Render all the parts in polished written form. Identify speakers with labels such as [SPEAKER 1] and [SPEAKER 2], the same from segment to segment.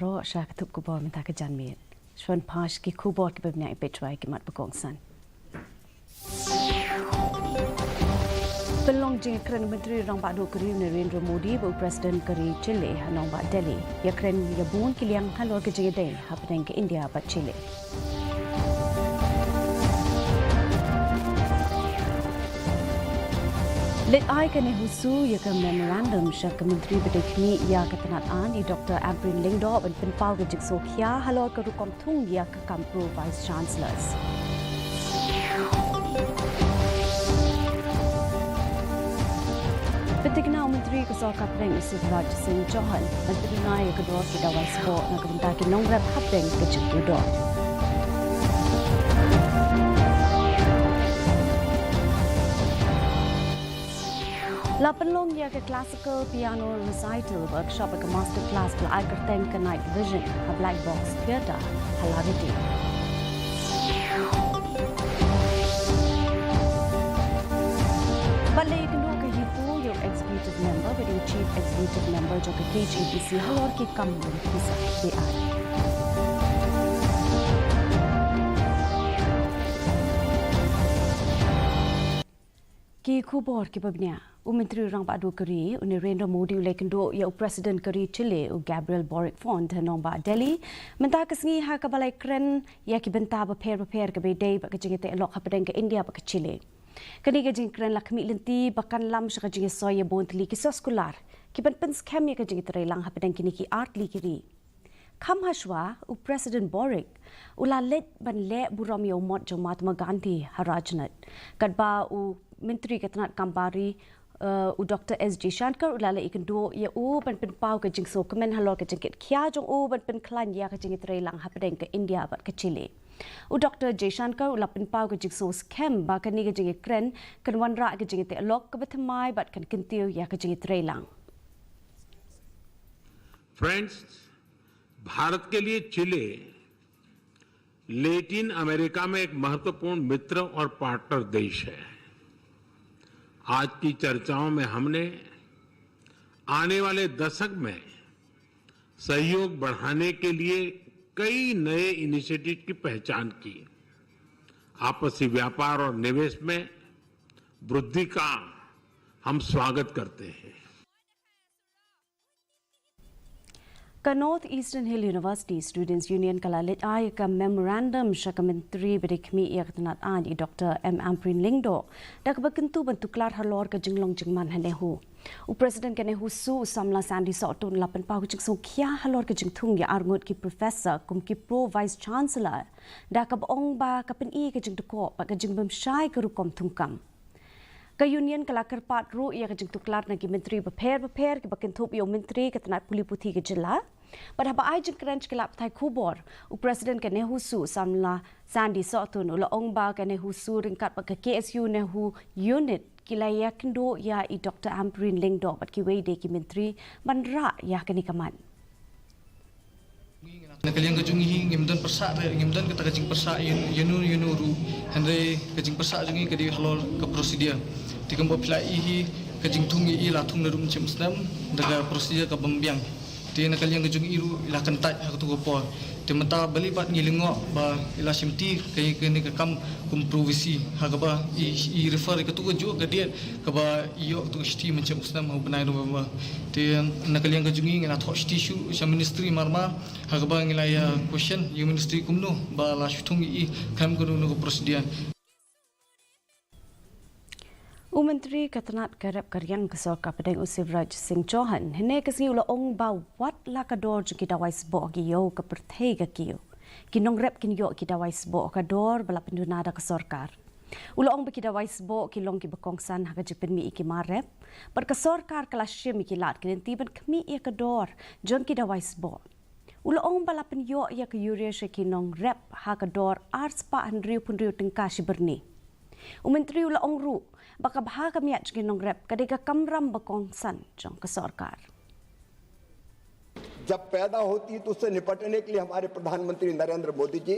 [SPEAKER 1] Ro sha ketup kubor minta ke janmit. Shwan pash ki kubor ki bebnya ipetwai ki mat bekongsan. Pelong jing kren menteri rang badu keri Narendra Modi bu Presiden keri Chile hanong ba Delhi. Ya kren ya bun ki liang halor ke jing day happening ke India ba Chile. Let I can husu ya ke memorandum sya ke menteri bedekni ya ke tenataan di Dr. Abrin Lingdo ben penpau ke jikso kia halor ke rukom tung ya ke kampro vice chancellors. Petikna Menteri Kesor Kapring Sivraj Singh Chauhan menteri naik kedua kita waspo nak bentar ke nongrap hapeng ke jengkudo. La penlong ya ke classical piano recital workshop ke master class ke I kerteng ke night vision ke black box theatre halariti. Balai kedua ke hitu yang executive member beri chief executive member jo ke KHASI halor ki kampung kisah DI. Ki kubor ki babnya Menteri Rang Badu Keri, Narendra Modi ulekendo ya Presiden Keri Chile, Gabriel Boric Font hanong ba Delhi, mentah kesengi ha kabalai kren ya ki benta beper ke bedai ba kejingete elok hapedeng ke India ba ke Chile. Kani kejing kren la kemi lenti bakan lam sya kejing soya bontli ki soskular, ki ban pens kem ya kejing terelang hapedeng kini ki art li kiri. Kam hashwa Presiden Boric ula let ban le buram ya umot jo Mahatma Gandhi harajnat. Kadba Menteri Ketenat Kambari Dr. S.J. Shankar ulala ikendo ya ban penpau ke jingso kemen halor ke jengkit kia jong ban penklan ya ke jengit relang hapedeng ke India bat ke Chile. Dr. J. Shankar ula penpau ke jingso scam ba ke ni ke jengit kren kan wanra ke jengit elok ke betemai bat kan kentiu ya ke jengit relang.
[SPEAKER 2] Friends, Bharat के लिए चिले Latin America में एक महत्वपूर्ण मित्र और पार्टनर देश है। आज की चर्चाओं में हमने आने वाले दशक में सहयोग बढ़ाने के लिए कई नए इनिशिएटिव की पहचान की। आपसी व्यापार और निवेश में वृद्धि का हम स्वागत करते हैं।
[SPEAKER 1] Ka North Eastern Hill University Students Union kala let ay ka memorandum sya ka menteri bedekmi ya ketenat ani Dr. M. Amprin Lingdo dak bakentu bentuklar halor ka jenglong jengman hanehu. Presiden kanehu su samla sandi sotun lapan pau jeng kia halor ka jengtung ya arngut ki professor kum ki pro vice chancellor dak ka bong ba ka pen I ka jeng deko ba ka jeng bemsyai ka rukom tungkam. Ka union kala kerpat ru ia kejeng tuklar nagi menteri beper ki bakin thup yo menteri ketenat puli putih ke jela pada ba ai jeng krench kelap thai kubor Presiden ke nehu su samla sandi sotun ula ongba ke nehu su ringkat ba ke KSU nehu unit kilaya kendo ya I Dr. Amprin Lingdo bat ki wei de ki menteri manra ya kani kaman.
[SPEAKER 3] Nakaliang kajungi ngimdan persak ngimdan kata kajing persak yenu ru handai kajing persak jungi kadi halol ke prosedur tikambo plai hi kajing tungi I la tung narum cemsnam daga prosedur ka bambiang ti nakaliang kajungi ru ila kentat ha tu gopo ti mata bali bat ngilingo ba ila simti kai kini ka kam komprovisi ha ka ba I refer ka tu jo ka dia ka ba yo tu sti macam usnam ha benai ru ba ti nakaliang kajungi ngila thok sti shu sa ministry marma ha ka ba ngila ya question you ministry kumno ba la shtungi I kam ko no prosedur.
[SPEAKER 1] Menteri Ketenat Kerap Karyang Kesor Kapedeng Sivraj Singh Chauhan hene kesi ula ong ba wat la kador ju kita wais bo ki yo ke perthei ka kiyo kinong rep kin yo kita wais bo kador bala penduna da kesorkar ula ong kita wais bo ki long ki bekongsan ha ka jipen mi iki marep per kesorkar kalasyem ki lat kin tiban kemi ia kador jong kita wais bo ula ong bala pen yo ya ke yuria kinong rep ha kador ars pa handriu punriu tengka siberni Menteri ula ong ru baka baha kami at ginong rep kadega kamram bakongsan jong ke सरकार
[SPEAKER 4] जब पैदा होती है तो उससे निपटने के लिए हमारे प्रधानमंत्री नरेंद्र मोदी जी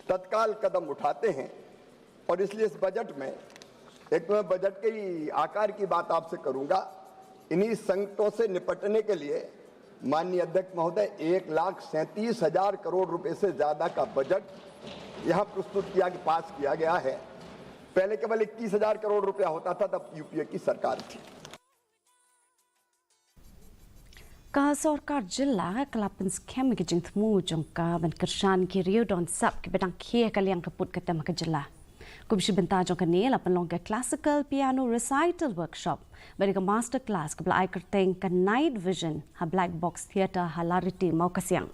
[SPEAKER 4] तत्काल कदम उठाते हैं और इसलिए इस बजट में एक तो मैं बजट के आकार की बात आपसे करूंगा इन्हीं संकटों से निपटने के लिए माननीय अध्यक्ष महोदय 1,37,000 करोड़ रुपए से ज्यादा का बजट यहाँ प्रस्तुत पास किया गया है। पहले केवल 21,000 करोड़ रुपया होता था, तब यूपीए की सरकार थी।
[SPEAKER 1] Ka Sarkar Jilla Kalapan Scam Gijing Thmu Jongka Ben Kershan Kirio Don Sap Kibedang Kia Kaliang Kaput Katam Kajilla. Kumshi Benta Jongka Nil Apan Longa Classical Piano Recital Workshop. Beriga Master Class Kabla Aikerteng Ka Night Vision Ha Black Box Theatre Halarity Maukasiang.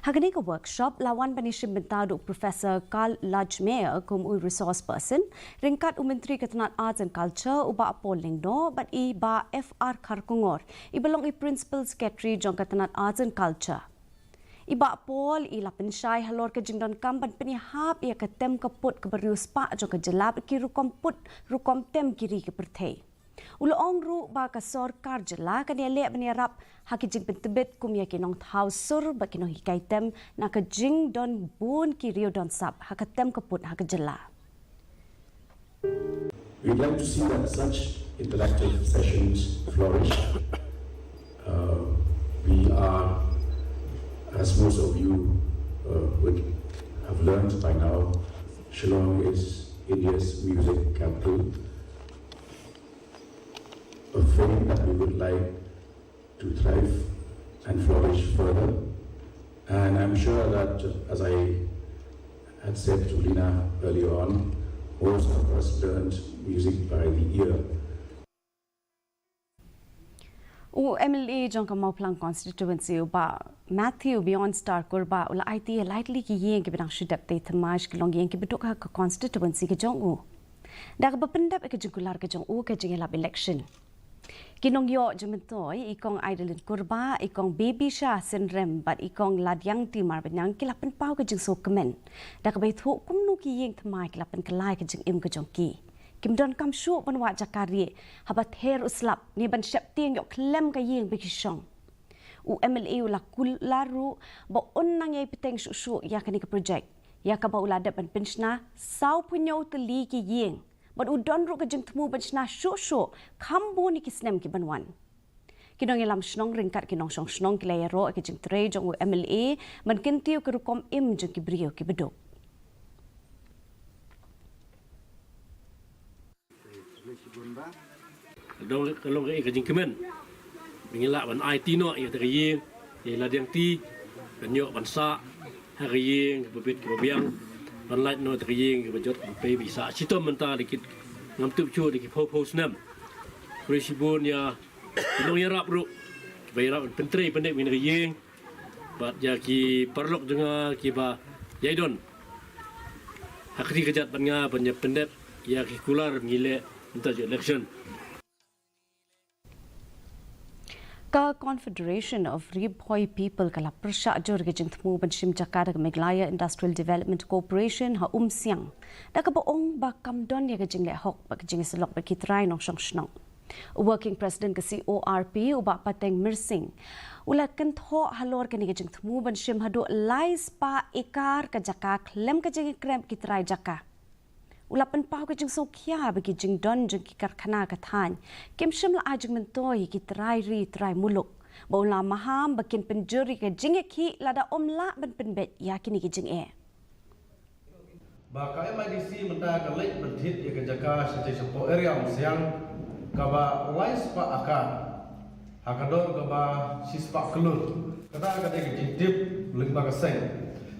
[SPEAKER 1] Haganiga workshop lawan panishim bentado Professor Carl Lajmeyer kum resource person ringkat Menteri Ketenat Arts and Culture uba polling no but I ba FR Karkungor I belong I Principal Secretary Jong Ketenat Arts and Culture Iba pol I lapen syai halor ke jingdon kampan penihap ia ketem kaput ke berius pa jong ke jelab ki rukom put rukom tem kiri ke pertei Uloong ru ba ka Sarkar Jilla kan ia lek beniarap hakijing pentebet kum ya kinong thau sur ba kinong hikaitem na ka jing don bun kirio don sap hakatem kaput hakajilla.
[SPEAKER 5] We'd like to see that such interactive sessions flourish. We are, as most of you would have learned by now, Shillong is India's music capital. A fame that we would like to thrive and flourish further. And I'm sure that, as I had said to Lina earlier on, most of us learned music by the ear.
[SPEAKER 1] MLA Jong Kamau Plang constituency ba Matthew Beyond Star Kurba ula IT lightly ki yeng ki bidang shudap te thamash ki long yeng ki bidok ka constituency ki jong u. Dak ba pendap ke jengkular ke jong u ke jengelap election. Kinong yo jemetoy ikong idolin kurba ikong baby sha syndrome but ikong ladyang timar benyang kilapan pau ke jeng so kemen dak bai thu kumnu ki yeng thmai kilapan kelai ke jeng im ke jong ki kim don kam shu banwa jakari habat her uslap ni ban shap tieng yo klem ka yeng be kisong u MLA ula kularu ba onnang yai peteng shu ya kani ke project ya ka ba ula ban penshna sau punyo teli ki yeng but udon ru kejeng temu benchna sho kambo ni kisnem ki banwan kinong elam snong ringkat kinong song snong kilayero kejeng tre jong MLA man kentiu ke rukom im jeng ki brio ki bedok
[SPEAKER 6] dong kalau ke kejeng kemen mengilak ban IT no ya teriyeng ya ladang ti banyo bansa hariyeng bebet ke biang ban light no teriyeng ke bajot pe bisa sitom menta dikit ngam tup chu dikit pos nam resibun ya long ya rap ru bayar pentri pendek min riyeng bat ya ki perlok denga ki ba yaidon hakri kejat banga banyak pendek ya ki kular ngile untuk election
[SPEAKER 1] Ka Confederation of Ribhoi People kala persya jor ke jeng temu benshim Jakarta ke Meghalaya Industrial Development Corporation ha siang da ka boong ba kamdon ya ke jeng le hok ba ke jeng selok ba kitrai nong song snong working president ke CORP uba pateng mirsing ula kan tho halor ke ni ke jeng temu benshim hadu lais pa ikar ke jaka klem ke jeng krem kitrai jaka Ulapan pau ke jeng sokia bagi jeng don jeng ki karkhana ka than kem shim la ajeng mentoi ki trai muluk baula maham bakin penjuri ke jeng ki lada omla ben penbet yakini ki jeng
[SPEAKER 7] ba ka MIDC menta ka lek benthit ya ke jaka sete sepo area siang ka ba lais pa aka hakador ka ba sispa kelur kada ka de jeng tip lingba ka seng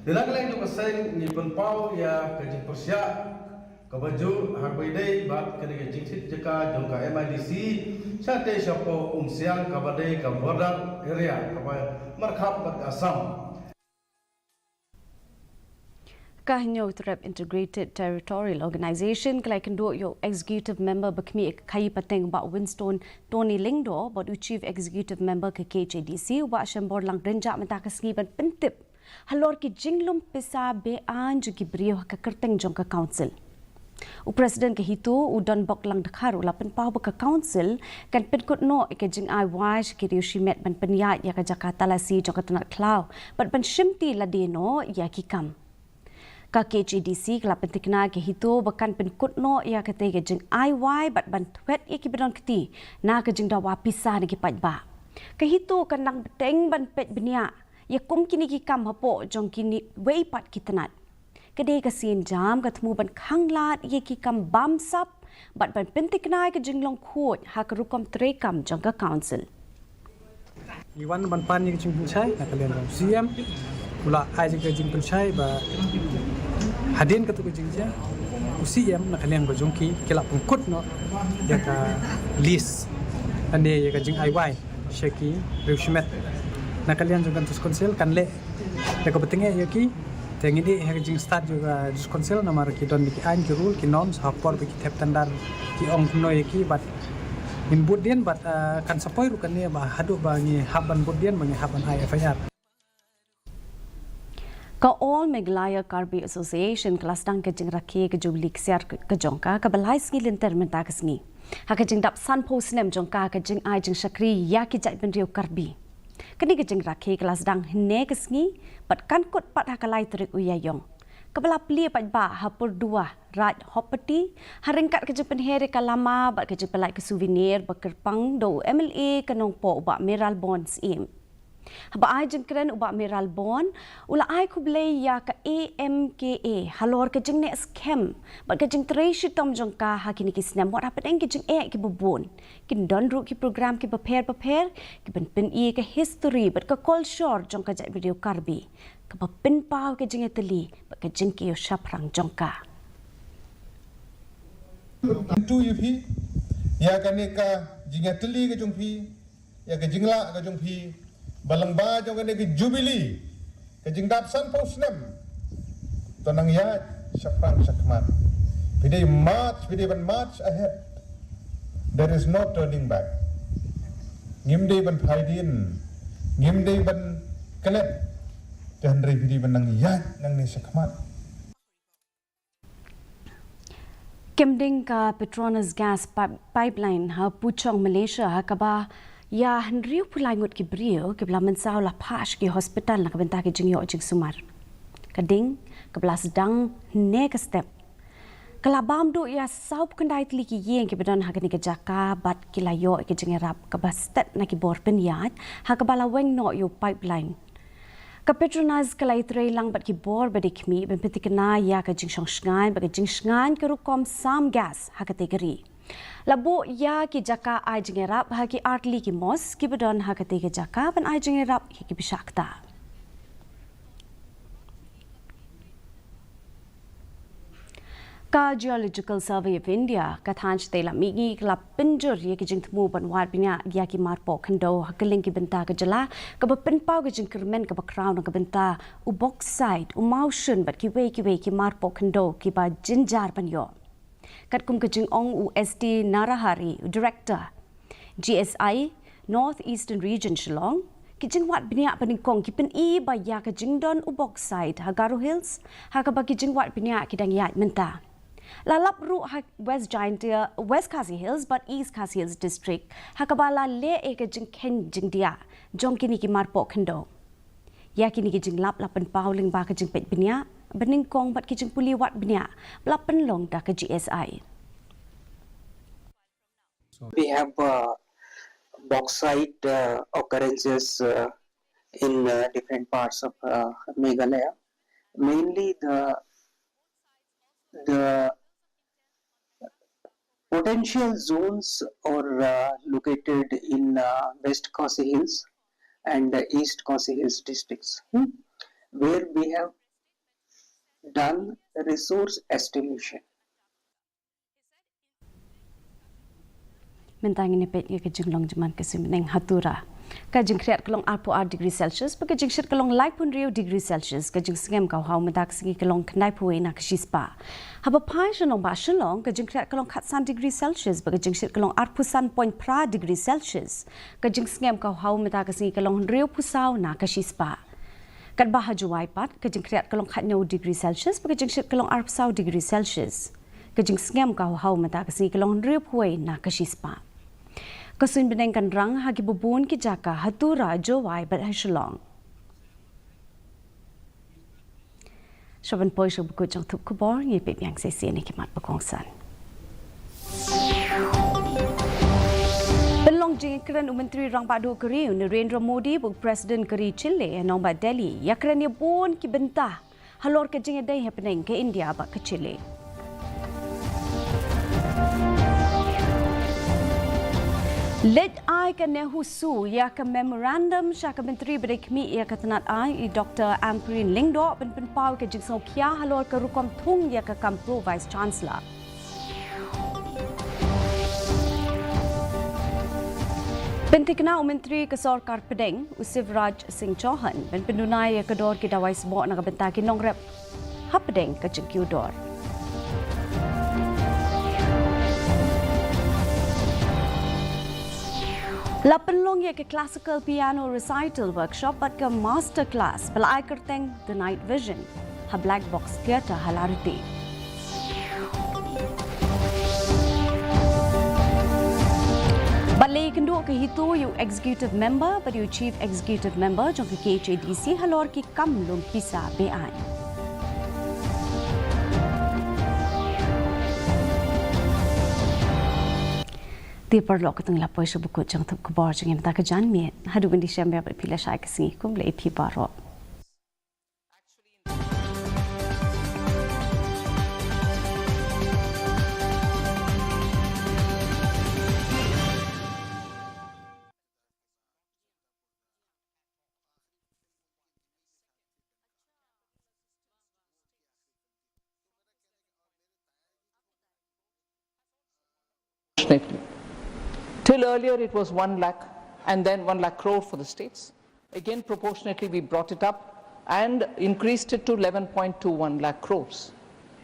[SPEAKER 7] dila ka leng ka seng ni pen pau ya ke jeng persya Kabaju hakbidai bat kene jingsit jeka jongka MIDC sate syapo siang kabadai ka border area kaba markhap kat Assam
[SPEAKER 1] Kahnyo Trap Integrated Territorial Organization kalai kendo yo executive member bakmi kai pateng ba Winston Tony Lingdo but chief executive member ke KHASI wa shambor lang renja mata kasngi ban pentip halor ki jinglum pesa be anj ki brio ka kerteng jongka council U Presiden ke hitu udon bok lang dakar ulapan pau ka council kan penkut no ke jing ai wise ke riushimet ban penya ya ka Jakarta lasi jok tanat klau but ban shimti ladeno ya ki kam ka KHADC kala pentikna ke hitu bakan penkut no ya ke jing ai wai but ban twet ya ki bedon keti na ke jing dawa pisah ni ki pajba Kahito kanang beteng ban pet benia ya kum kini ki kam hapo jong kini wei pat kitanat. Kadai kasin jam katmu ban khanglat ye ki kam bam sap bat ban pentik nai ke jinglong khot ha karukom trekam jong ka council.
[SPEAKER 8] Iwan ban pan ni jing penchai nak kalian bang CM pula ai jing jing penchai ba hadin ka tu jing ja CM nak kalian ba jongki kelak pengkut no ya ka list ande ya ka jing IY Sheki Reushmet nak kalian jong kan tus konsel kan le ya ka betenge ya ki tengin di ya jing start juga tus konsel nama ki don ki an ki rule ki norms hapor ki tep standar ki ong no ya ki bat in budien bat kan sapoi rukan ni ba hadu ba ni haban budien ba ni haban IFIR.
[SPEAKER 1] Ka all Meghalaya Karbi Association kelas dang ke jing rakhe ke jubli ksiar ke jongka ka balai ski linter menta kesni. Ha ke jing dap san post nem jongka ke jing ai jing shakri ya ki jai ben riu Karbi. Kini ke jing rakhe kelas dang hne kesni bat kan kot pat ha kalai terik uyayong. Kepala peli pat ba hapur dua raj hopati haringkat ke jing penhere kalama bat ke jing pelai ke souvenir bakerpang do MLA kanong po ba Meral Bonds im. Haba ai jeng keren ubak Meral Bond ula ai kublei ya ka AMKA halor ke jeng ne scam bat ke jeng treshi tom jongka hakini ki snam wat apat eng ke jeng ki bobon kin don ru ki program ki prepare ki pen i ke history bat ka call short jongka jai video Karbi ka pen pau ke jeng eteli bat ke jeng ki shaprang jongka
[SPEAKER 9] tu yupi ya kaneka jeng eteli ke jongpi ya ke jengla ke jongpi balang ba jong ne ke jubilee ke jingdap san posnem tonang ya syafran syakmat pidi ban march ahead there is no turning back ngimde ban phaidin ngimde ban kelet dan ri pidi ban nang ya nang ne syakmat
[SPEAKER 1] Kemding ka Petronas gas pipeline ha Puchong Malaysia ha kaba ya henriu pulai ngut ki brio ke bela mensau la pash ki hospital nak benta ki jingyo jing sumar kading ke bela sedang ne ke step kala bam do ya saup kendai tli ki yeng ki bedan ha ni ke jaka bat ki layo ki jingerap ke bastet na ki bor penyat ha ke bala weng no yo pipeline ka Petronas kalai trei lang bat ki bor bedik mi ben petikna ya ka jing shangai ba ka jing shngan ke rukom sam gas ha kategori Labo ya ki jaka ai jingerap ha ki artli ki mos ki bedon ha kate ki jaka ban ai jingerap ki bishakta. Ka Geological Survey of India kathanch tela migi kla pinjur ye ki jingtmu ban war pinya ya ki marpo khando hakeling ki benta ka jala ka ba pinpau ka jingkermen ka ba crown ka benta u bauxite u motion bat ki we ki marpo khando ki ba jinjar ban yo kat kum kajing ong UST Narahari director GSI North Eastern Region Shillong kijing wat binia paningkong kipen I ba ya kajing don u bauxite Hagaru Hills ha ka ba kijing wat binia kidang ya menta lalap ru ha West KHASI Hills but East KHASI Hills district ha ka ba la le e kajing ken jing dia jong kini ki marpo khando ya kini kijing lap lapan pauling ba kajing pet binia beningkong bat kijing puli wat binia lapan long da ke GSI.
[SPEAKER 10] We have bauxite occurrences in different parts of Meghalaya. Mainly the potential zones are located in West KHASI Hills and East KHASI Hills districts, where we have done resource estimation.
[SPEAKER 1] Mentang ini pet ye kejing long jaman kesimneng hatura. Kajing kreat kelong 4 degree Celsius, kajing shit kelong like pun riu degree Celsius, kajing sengem kau hau mendak segi kelong kenai puai nak shispa. Haba pai shalong ba shalong, kajing kreat kelong 4 degree Celsius, kajing shit kelong 4.pra degree Celsius, kajing sengem kau hau mendak segi kelong riu pusau nak shispa. Kat bahaju waipat, kajing kreat kelong 4 degree Celsius, kajing shit kelong 4 degree Celsius, kajing sengem kau hau mendak segi kelong riu puai nak shispa. Kasun benengkan rang hagi bubun ki jaka hatura jowai bat hashlong. Shaban poi shab ku jang thup kubor ngi pe yang se se ni ki mat pakong san. Belong jing keren Menteri Rang Padu Keri Narendra Modi bu Presiden Keri Chile nombor Delhi ya keren ya bon ki bentah halor ke jing dai happening ke India ba ke Chile. Let I ke nehusu ya ke memorandum sya ke Menteri Berikmi ya ke tenat I Dr. Amprin Lingdo pen pau ke jing so kia halor ke rukom thung ya ke Kampro Vice Chancellor. Pentikna Menteri Kesorkar Pedeng, Sivraj Singh Chauhan, dan pendunai kedor kita wais bawa nak bentaki nongrep hapedeng ke cengkiudor. Lapan long ya ke classical piano recital workshop bat ke master class belai kerteng The Night Vision, ha black box theatre halariti. Balai kenduk ke hitu you executive member but you chief executive member jong ke KHASI halor ki kam lum pisa BI. Di perlu keteng lapoi sebuku jang tup kebar jang yang tak kejan miet. Hadu bendi syambe berpilih syai kesingi kum le pi baro.
[SPEAKER 11] Till earlier it was 1 lakh and then 1 lakh crore for the states. Again proportionately we brought it up and increased it to 11.21 lakh crores.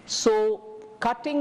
[SPEAKER 11] So cutting